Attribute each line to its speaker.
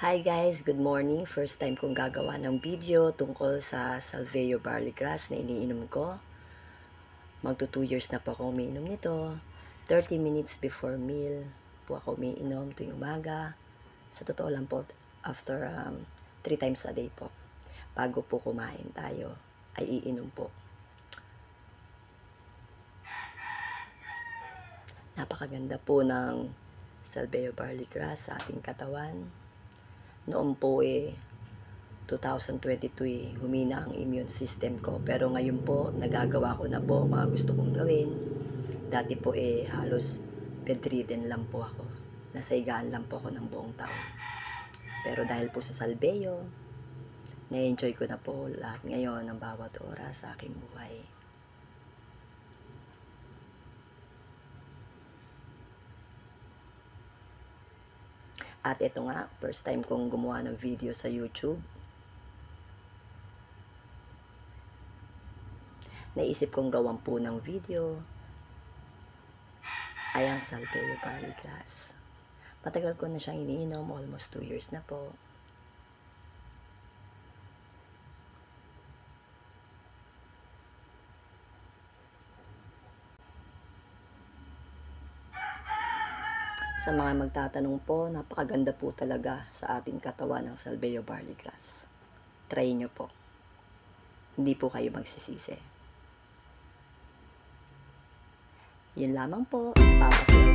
Speaker 1: Hi guys, good morning. First time kong gagawa ng video tungkol sa Salveo Barley Grass na iniinom ko. Magto 2 years na po ako umiinom nito. 30 minutes before meal po ako umiinom tuwing umaga. Sa totoo lang po, after 3 times a day po. Bago po kumain tayo, ay iinom po. Napakaganda po ng Salveo Barley Grass sa ating katawan. Noon po 2022 humina ang immune system ko. Pero ngayon po, nagagawa ko na po mga gusto kong gawin. Dati po halos bedridden lang po ako. Nasa higaan lang po ako ng buong taon. Pero dahil po sa Salveo, na-enjoy ko na po lahat ngayon ng bawat oras sa aking buhay. At ito nga, first time kong gumawa ng video sa YouTube. Naisip kong gawan po ng video ay ang Salveo Barley Grass. Matagal ko na siyang iniinom, almost 2 years na po. Sa mga magtatanong po, napakaganda po talaga sa ating katawan ng Salveo Barley Grass. Try nyo po. Hindi po kayo magsisisi. Yun lamang po. Papasayaw